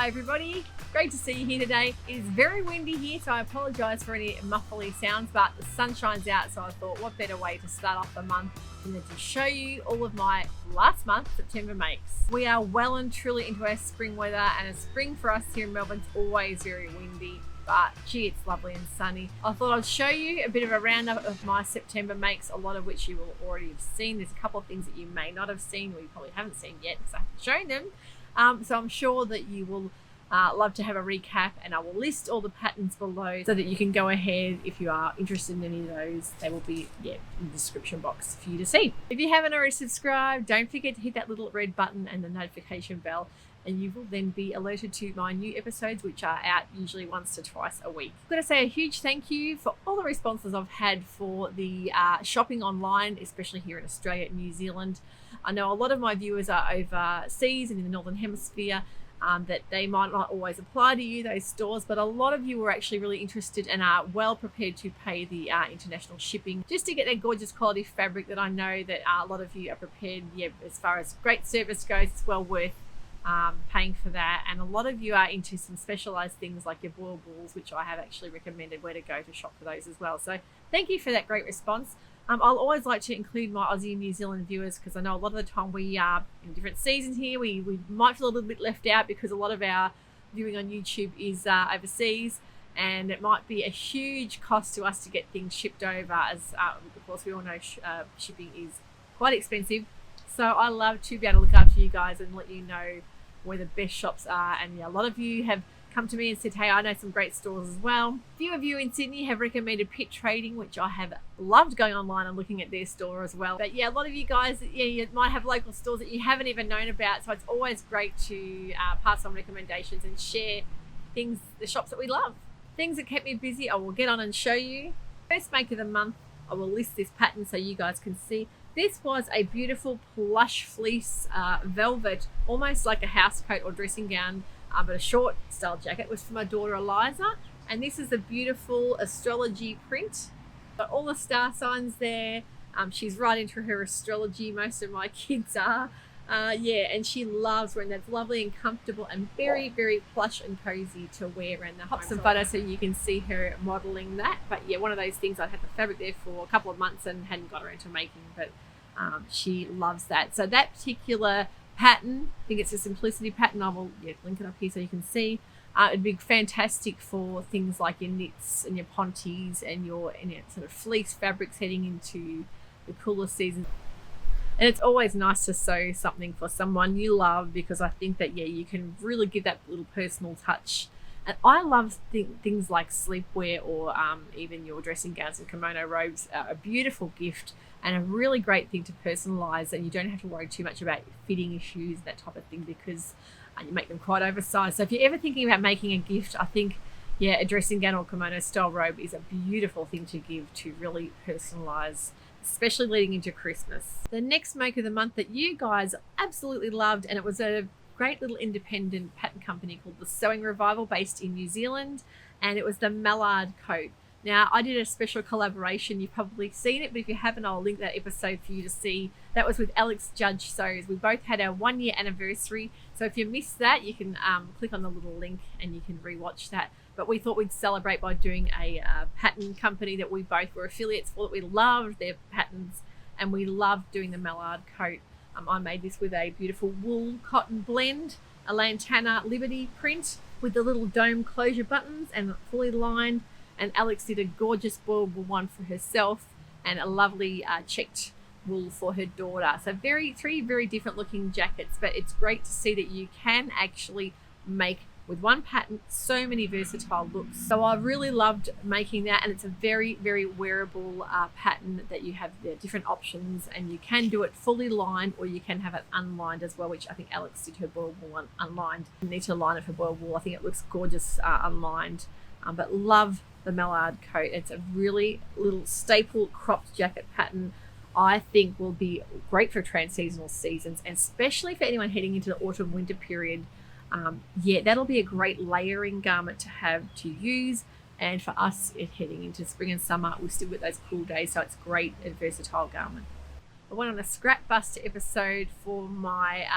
Hi everybody, great to see you here today. It is very windy here, so I apologise for any muffly sounds, but the sun shines out, so I thought what better way to start off the month than to show you all of my last month September makes. We are well and truly into our spring weather, and a spring for us here in Melbourne is always very windy, but gee, it's lovely and sunny. I thought I'd show you a bit of a roundup of my September makes, a lot of which you will already have seen. There's a couple of things that you may not have seen, or you probably haven't seen yet because I haven't shown them. So I'm sure that you will love to have a recap, and I will list all the patterns below so that you can go ahead if you are interested in any of those. They will be in the description box for you to see. If you haven't already subscribed, don't forget to hit that little red button and the notification bell, and you will then be alerted to my new episodes, which are out usually once to twice a week. I'm going to say a huge thank you for all the responses I've had for the shopping online, especially here in Australia and New Zealand. I know a lot of my viewers are overseas and in the Northern Hemisphere, that they might not always apply to you, those stores, but a lot of you are actually really interested and are well prepared to pay the international shipping just to get that gorgeous quality fabric that I know that a lot of you are prepared. As far as great service goes, it's well worth paying for that. And a lot of you are into some specialized things like your boil balls, which I have actually recommended where to go to shop for those as well. So thank you for that great response. I'll always like to include my Aussie and New Zealand viewers, because I know a lot of the time we are in different seasons here. We might feel a little bit left out because a lot of our viewing on YouTube is overseas, and it might be a huge cost to us to get things shipped over, as of course we all know shipping is quite expensive. So I love to be able to look after you guys and let you know where the best shops are. And a lot of you have come to me and said, hey, I know some great stores as well. A few of you in Sydney have recommended Pit Trading, which I have loved going online and looking at their store as well. But yeah, a lot of you guys, you might have local stores that you haven't even known about, so it's always great to pass on recommendations and share things, the shops that we love. Things that kept me busy, I will get on and show you. First make of the month, I will list this pattern so you guys can see. This was a beautiful plush fleece velvet, almost like a house coat or dressing gown, but a short style jacket. It was for my daughter Eliza, and this is a beautiful astrology print. Got all the star signs there. She's right into her astrology. Most of my kids are. And she loves wearing that. It's lovely and comfortable and very, very plush and cozy to wear. And I'll pop some photos so you can see her modeling that. But yeah, one of those things, I'd had the fabric there for a couple of months and hadn't got around to making, but she loves that. So that particular pattern, I think it's a simplicity pattern. I will link it up here so you can see. It'd be fantastic for things like your knits and your ponties and your sort of fleece fabrics heading into the cooler season. And it's always nice to sew something for someone you love, because I think that you can really give that little personal touch. And I love things like sleepwear, or even your dressing gowns and kimono robes are a beautiful gift and a really great thing to personalize, and you don't have to worry too much about fitting issues, that type of thing, because you make them quite oversized. So if you're ever thinking about making a gift, I think a dressing gown or kimono style robe is a beautiful thing to give to really personalize, especially leading into Christmas. The next make of the month that you guys absolutely loved, and it was a great little independent pattern company called the Sewing Revival, based in New Zealand, and it was the Mallard Coat. Now, I did a special collaboration. You've probably seen it, but if you haven't, I'll link that episode for you to see. That was with Alex Judge Sews. We both had our 1 year anniversary, so if you missed that, you can click on the little link and you can rewatch that. But we thought we'd celebrate by doing a pattern company that we both were affiliates for, that we loved their patterns, and we loved doing the Mallard Coat. I made this with a beautiful wool cotton blend, a Lantana Liberty print with the little dome closure buttons and fully lined. And Alex did a gorgeous boil wool one for herself and a lovely checked wool for her daughter. So three very different looking jackets, but it's great to see that you can actually make with one pattern so many versatile looks. So I really loved making that, and it's a very, very wearable pattern that you have the different options, and you can do it fully lined or you can have it unlined as well, which I think Alex did her boil wool one unlined. You need to line it for boil wool. I think it looks gorgeous unlined, but love the Mallard Coat. It's a really little staple cropped jacket pattern. I think will be great for trans-seasonal seasons, and especially for anyone heading into the autumn winter period. That'll be a great layering garment to have to use, and for us heading into spring and summer, we've still got those cool days, so it's great and versatile garment. I went on a scrap buster episode for my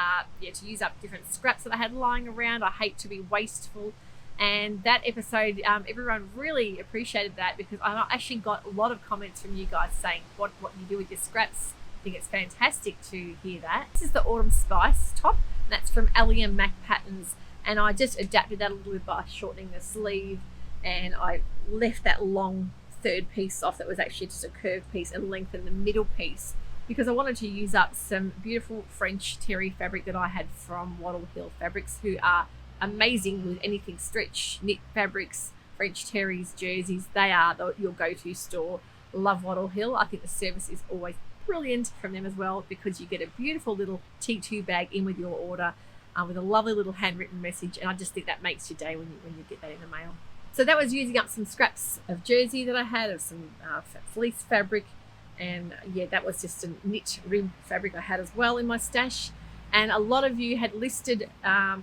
to use up different scraps that I had lying around. I hate to be wasteful, and that episode everyone really appreciated that because I actually got a lot of comments from you guys saying what you do with your scraps. I think it's fantastic to hear that. This is the Autumn Spice top, and that's from Ellie and Mac Patterns, and I just adapted that a little bit by shortening the sleeve, and I left that long third piece off that was actually just a curved piece and lengthened the middle piece because I wanted to use up some beautiful French terry fabric that I had from Wattle Hill Fabrics, who are amazing with anything stretch, knit fabrics, French terries, jerseys. They are your go-to store. Love Wattle Hill. I think the service is always brilliant from them as well because you get a beautiful little T2 bag in with your order with a lovely little handwritten message, and I just think that makes your day when you get that in the mail. So that was using up some scraps of jersey that I had, of some fleece fabric, and yeah, that was just a knit rim fabric I had as well in my stash. And a lot of you had listed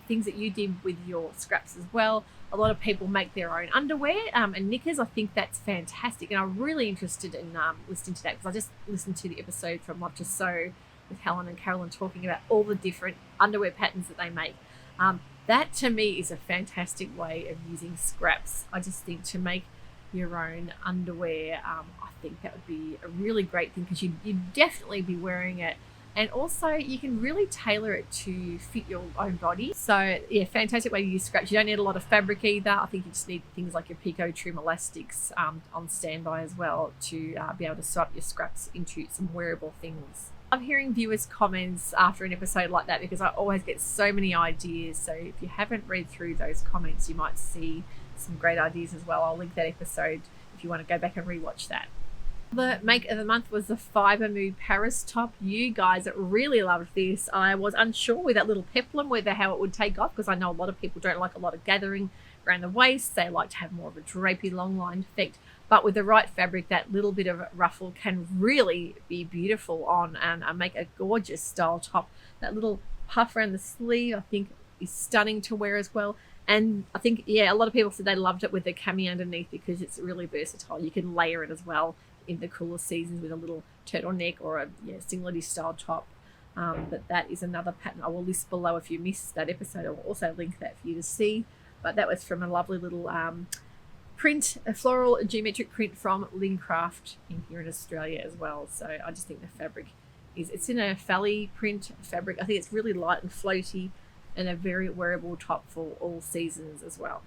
things that you did with your scraps as well. A lot of people make their own underwear and knickers. I think that's fantastic, and I'm really interested in listening to that because I just listened to the episode from Love to Sew with Helen and Carolyn talking about all the different underwear patterns that they make. That to me is a fantastic way of using scraps. I just think to make your own underwear, I think that would be a really great thing because you'd definitely be wearing it, and also you can really tailor it to fit your own body. So yeah, fantastic way to use scraps. You don't need a lot of fabric either. I think you just need things like your Pico trim elastics on standby as well to be able to sew up your scraps into some wearable things. I'm hearing viewers' comments after an episode like that because I always get so many ideas. So if you haven't read through those comments, you might see some great ideas as well. I'll link that episode if you want to go back and rewatch that. The make of the month was the Fibre Mood Paris top. You guys really loved this. I was unsure with that little peplum how it would take off because I know a lot of people don't like a lot of gathering around the waist. They like to have more of a drapey long line effect. But with the right fabric, that little bit of ruffle can really be beautiful on and make a gorgeous style top. That little puff around the sleeve, I think, is stunning to wear as well. And I think, yeah, a lot of people said they loved it with the cami underneath because it's really versatile. You can layer it as well in the cooler seasons with a little turtleneck or a singlet style top. But that is another pattern I will list below if you missed that episode. I will also link that for you to see. But that was from a lovely little print, a floral geometric print from Lincraft here in Australia as well. So I just think the fabric it's in a Fally print fabric. I think it's really light and floaty and a very wearable top for all seasons as well.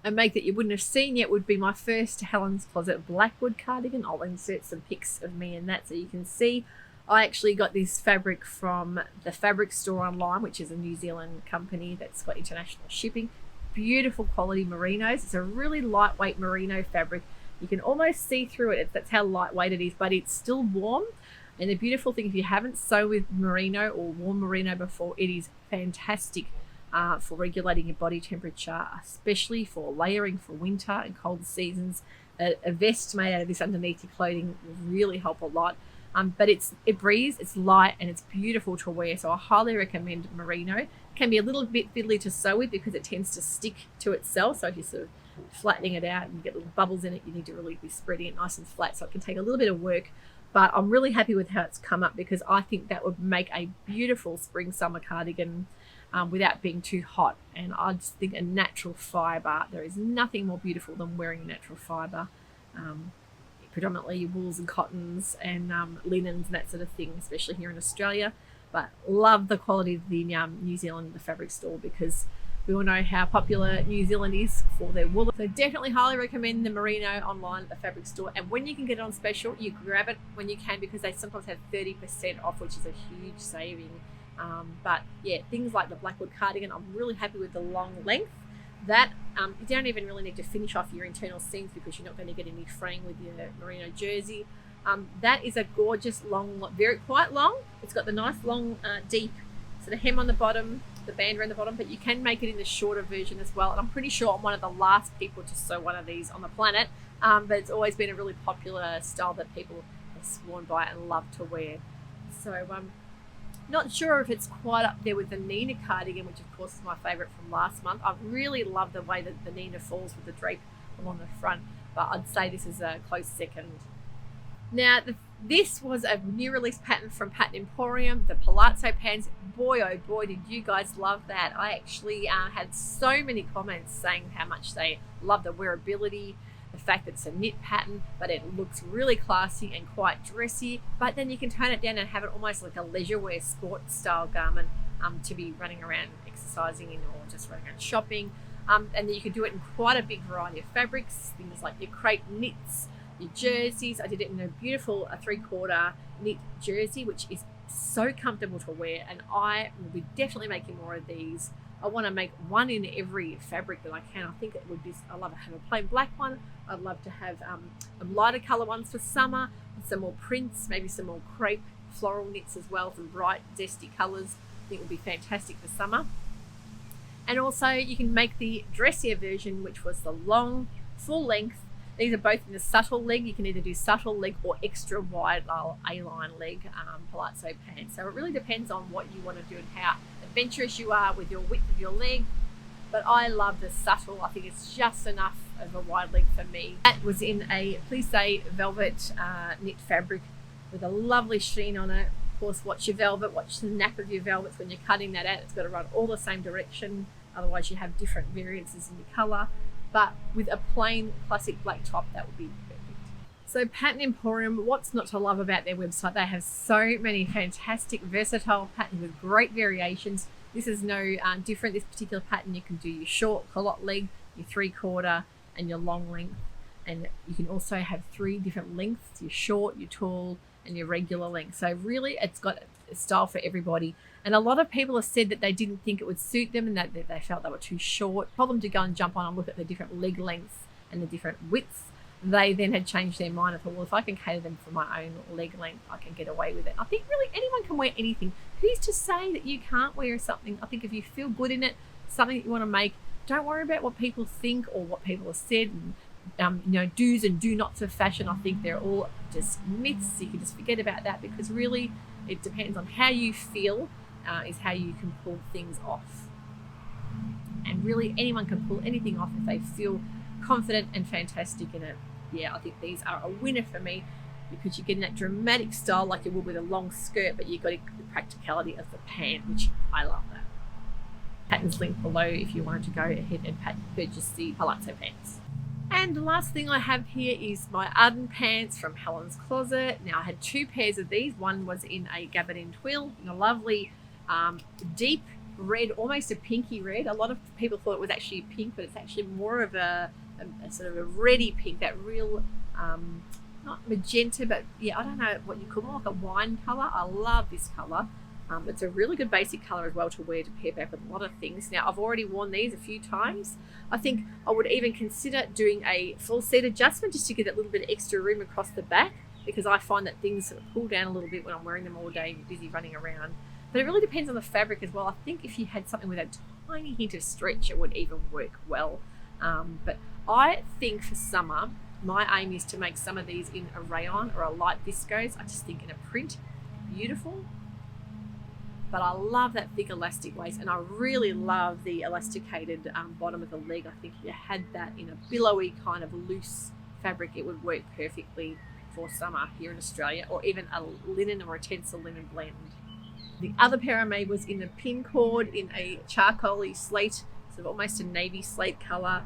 A make that you wouldn't have seen yet would be my first Helens Closet Blackwood cardigan. I'll insert some pics of me in that so you can see. I actually got this fabric from the Fabric Store Online, which is a New Zealand company that's got international shipping. Beautiful quality merinos. It's a really lightweight merino fabric. You can almost see through it. That's how lightweight it is, but it's still warm. And the beautiful thing, if you haven't sewn with merino or worn merino before, it is fantastic for regulating your body temperature, especially for layering for winter and cold seasons. A vest made out of this underneath your clothing will really help a lot. But it breathes, it's light, and it's beautiful to wear. So I highly recommend merino. It can be a little bit fiddly to sew with because it tends to stick to itself. So if you're sort of flattening it out and you get little bubbles in it, you need to really be spreading it nice and flat. So it can take a little bit of work. But I'm really happy with how it's come up because I think that would make a beautiful spring summer cardigan without being too hot. And I just think a natural fibre, there is nothing more beautiful than wearing a natural fibre. Predominantly wools and cottons and linens and that sort of thing, especially here in Australia. But love the quality of the New Zealand the fabric store because we all know how popular New Zealand is for their wool. So definitely highly recommend the merino online at the fabric store. And when you can get it on special, you grab it when you can because they sometimes have 30% off, which is a huge saving. But yeah, things like the Blackwood cardigan, I'm really happy with the long length. That you don't even really need to finish off your internal seams because you're not going to get any fraying with your merino jersey. That is a gorgeous long, quite long. It's got the nice long deep sort of hem on the bottom, the band around the bottom, but you can make it in the shorter version as well. And I'm pretty sure I'm one of the last people to sew one of these on the planet, but it's always been a really popular style that people have sworn by and love to wear. So not sure if it's quite up there with the Nina cardigan, which of course is my favourite from last month. I really love the way that the Nina falls with the drape along the front, but I'd say this is a close second. Now, This was a new release pattern from Pattern Emporium, the Palazzo Pants. Boy, oh boy, did you guys love that. I actually had so many comments saying how much they love the wearability, the fact that it's a knit pattern, but it looks really classy and quite dressy. But then you can turn it down and have it almost like a leisure wear sport style garment to be running around exercising in or just running around shopping. And then you can do it in quite a big variety of fabrics, things like your crepe knits, your jerseys. I did it in a beautiful 3/4 knit jersey, which is so comfortable to wear, and I will be definitely making more of these. I want to make one in every fabric that I can. I think it would be, I love to have a plain black one. I'd love to have lighter color ones for summer, some more prints, maybe some more crepe floral knits as well, some bright zesty colors. I think it would be fantastic for summer. And also you can make the dressier version, which was the long full length. These are both in the subtle leg. You can either do subtle leg or extra wide A-line leg palazzo pants. So it really depends on what you want to do and how adventurous you are with your width of your leg. But I love the subtle. I think it's just enough of a wide leg for me. That was in a plissé velvet knit fabric with a lovely sheen on it. Of course, watch your velvet, watch the nap of your velvets when you're cutting that out. It's got to run all the same direction. Otherwise you have different variances in your color. But with a plain classic black top, that would be perfect. So Pattern Emporium, what's not to love about their website? They have so many fantastic versatile patterns with great variations. This is no different. This particular pattern, you can do your short culotte leg, your 3/4 and your long length. And you can also have 3 different lengths, your short, your tall and your regular length. So really it's got a style for everybody. And a lot of people have said that they didn't think it would suit them and that they felt they were too short. Told them to go and jump on and look at the different leg lengths and the different widths. They then had changed their mind and thought, well, if I can cater them for my own leg length, I can get away with it. I think really anyone can wear anything. Who's to say that you can't wear something? I think if you feel good in it, something that you want to make, don't worry about what people think or what people have said. And, do's and do nots of fashion, I think they're all just myths. You can just forget about that, because really it depends on how you feel is how you can pull things off. And really anyone can pull anything off if they feel confident and fantastic in it. Yeah, I think these are a winner for me, because you're getting that dramatic style like you would with a long skirt, but you've got the practicality of the pant, which I love that. Pattern's linked below if you wanted to go ahead and purchase the Palazzo Pants. And the last thing I have here is my Arden Pants from Helens closet. Now I had 2 pairs of these. One was in a gabardine twill in a lovely deep red, almost a pinky red. A lot of people thought it was actually pink, but it's actually more of a sort of a reddy pink, that real not magenta, but yeah, I don't know what you call it, like a wine color. I love this color. It's a really good basic color as well to wear to pair back with a lot of things. Now I've already worn these a few times. I think I would even consider doing a full seat adjustment just to get that little bit of extra room across the back, because I find that things sort of pull down a little bit when I'm wearing them all day and busy running around. But it really depends on the fabric as well. I think if you had something with a tiny hint of stretch, it would even work well. But I think for summer, my aim is to make some of these in a rayon or a light viscose. I just think in a print, beautiful. But I love that thick elastic waist, and I really love the elasticated bottom of the leg. I think if you had that in a billowy kind of loose fabric, it would work perfectly for summer here in Australia, or even a linen or a tencel linen blend. The other pair I made was in the pin cord in a charcoaly slate, sort of almost a navy slate color.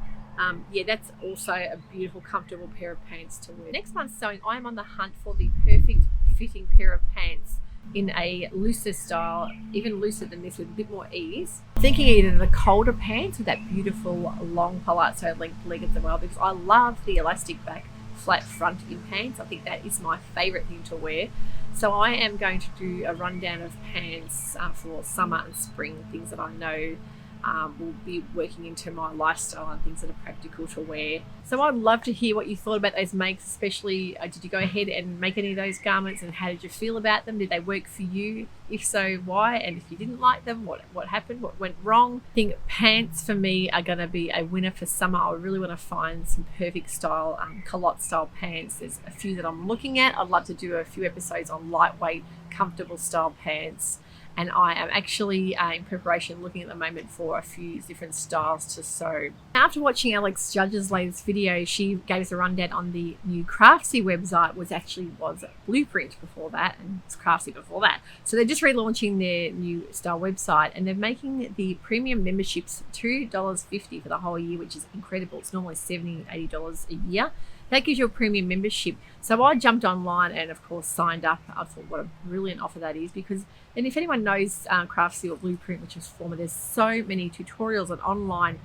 Yeah, that's also a beautiful, comfortable pair of pants to wear. Next month's sewing, I'm on the hunt for the perfect fitting pair of pants in a looser style, even looser than this with a bit more ease. I'm thinking either the colder pants with that beautiful long palazzo length leg as well, because I love the elastic back flat front in pants. I think that is my favorite thing to wear. So I am going to do a rundown of pants for summer and spring, things that I know will be working into my lifestyle and things that are practical to wear. So I'd love to hear what you thought about those makes, especially did you go ahead and make any of those garments, and how did you feel about them? Did they work for you? If so, why? And if you didn't like them, what happened? What went wrong? I think pants for me are going to be a winner for summer. I really want to find some perfect style culotte style pants. There's a few that I'm looking at. I'd love to do a few episodes on lightweight, comfortable style pants. and I am actually in preparation looking at the moment for a few different styles to sew. After watching Alex Judge's latest video, she gave us a rundown on the new Craftsy website, was Blueprint before that, and it's Craftsy before that. So they're just relaunching their new style website, and they're making the premium memberships $2.50 for the whole year, which is incredible. It's normally $70, $80 a year. That gives you a premium membership. So I jumped online and of course signed up. I thought what a brilliant offer that is, because, and if anyone knows Craftsy or Blueprint, which is former, there's so many tutorials and online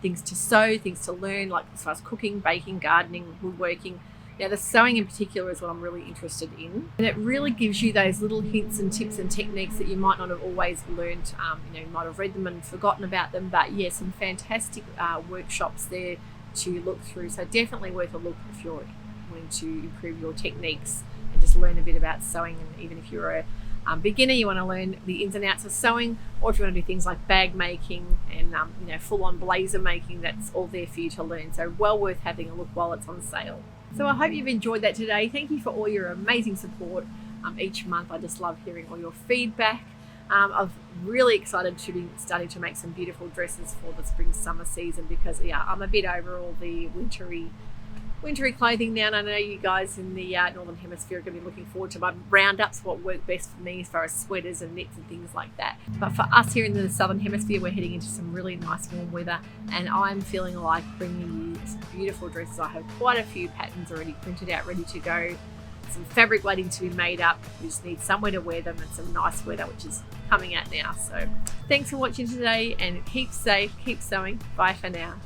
things to sew, things to learn, like as far as cooking, baking, gardening, woodworking. Now the sewing in particular is what I'm really interested in, and it really gives you those little hints and tips and techniques that you might not have always learned. You might have read them and forgotten about them, but yeah, some fantastic workshops there to look through. So definitely worth a look if you're wanting to improve your techniques and just learn a bit about sewing. And even if you're a beginner, you want to learn the ins and outs of sewing, or if you want to do things like bag making and full-on blazer making, that's all there for you to learn. So well worth having a look while it's on sale. So I hope you've enjoyed that today. Thank you for all your amazing support each month. I just love hearing all your feedback. I'm really excited to be starting to make some beautiful dresses for the spring summer season, because yeah, I'm a bit over all the wintry clothing now, and I know you guys in the northern hemisphere are going to be looking forward to my roundups, what work best for me as far as sweaters and knits and things like that. But for us here in the southern hemisphere, we're heading into some really nice warm weather, and I'm feeling like bringing you some beautiful dresses. I have quite a few patterns already printed out, ready to go, some fabric waiting to be made up. We just need somewhere to wear them, and some nice weather which is coming out now. So thanks for watching today, and keep safe, keep sewing. Bye for now.